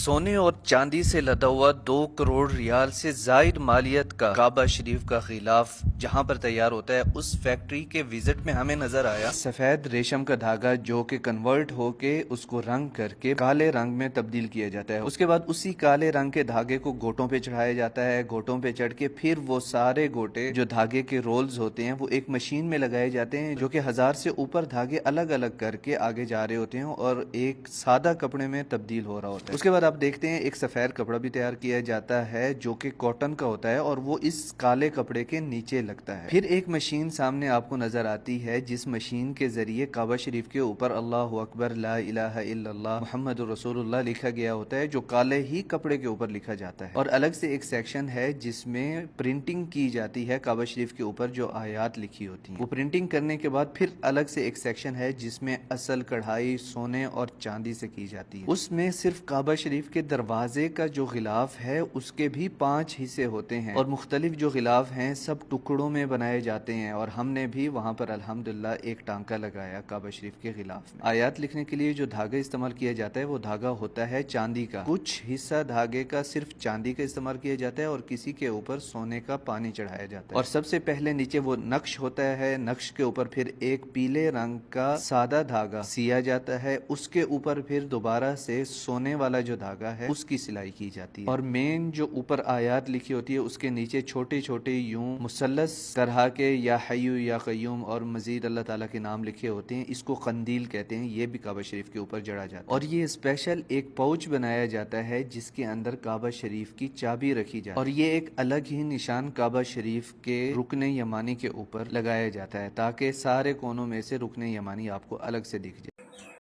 सोने और चांदी से लदा हुआ 2 करोड़ रियाल से जायद मालियत का काबा शरीफ का खिलाफ जहां पर तैयार होता है, उस फैक्ट्री के विजिट में हमें नजर आया सफेद रेशम का धागा जो कि कन्वर्ट होके उसको रंग करके काले रंग में तब्दील किया जाता है। उसके बाद उसी काले रंग के धागे को गोटों पे चढ़ाया जाता है। गोटों पे चढ़ के फिर वो सारे गोटे जो धागे के रोल्स होते हैं वो एक मशीन में लगाए जाते हैं जो कि 1000 से ऊपर धागे अलग अलग करके आगे जा रहे होते हैं और एक सादा कपड़े में तब्दील हो रहा होता है। उसके बाद आप देखते हैं एक सफेद कपड़ा भी तैयार किया जाता है जो कि कॉटन का होता है और वो इस काले कपड़े के नीचे लगता है। फिर एक मशीन सामने आपको नजर आती है जिस मशीन के जरिए काबा शरीफ के ऊपर अल्लाह अकबर ला इलाहा इल्लल्लाह मुहम्मद रसूलुल्लाह लिखा गया होता है जो काले ही कपड़े के ऊपर लिखा जाता है। और अलग से एक सेक्शन है जिसमें प्रिंटिंग की जाती है काबा शरीफ के ऊपर जो आयात लिखी होती है। वो प्रिंटिंग करने के बाद फिर अलग से एक सेक्शन है जिसमें असल कढ़ाई सोने और चांदी से की जाती है। उसमें सिर्फ काबा शरीफ के दरवाजे का जो गिलाफ है उसके भी 5 हिस्से होते हैं और मुख्तलिफ जो गिलाफ हैं सब टुकड़ों में बनाए जाते हैं। और हमने भी वहां पर अल्हम्दुलिल्लाह एक टांका लगाया काबा शरीफ के गिलाफ में। आयात लिखने के लिए जो धागा इस्तेमाल किया जाता है वो धागा होता है चांदी का। कुछ हिस्सा धागे का सिर्फ चांदी का इस्तेमाल किया जाता है और किसी के ऊपर सोने का पानी चढ़ाया जाता है। और सबसे पहले नीचे वो नक्श होता है, नक्श के ऊपर फिर एक पीले रंग का सादा धागा सिया जाता है। उसके ऊपर फिर दोबारा से सोने वाला जो धागा है उसकी सिलाई की जाती है। और मेन जो ऊपर आयात लिखी होती है उसके नीचे छोटे छोटे यूं मुसल्लस तरह के या हय्यू या कय्यूम और मजीद अल्लाह ताला के नाम लिखे होते हैं। इसको कंदील कहते हैं। ये भी काबा शरीफ के ऊपर जड़ा जाता है। और ये स्पेशल एक पाउच बनाया जाता है जिसके अंदर काबा शरीफ की चाबी रखी जाती है। और ये एक अलग ही निशान काबा शरीफ के रुकने यमानी के ऊपर लगाया जाता है ताकि सारे कोनों में से रुकने यमानी आपको अलग से दिख जाए।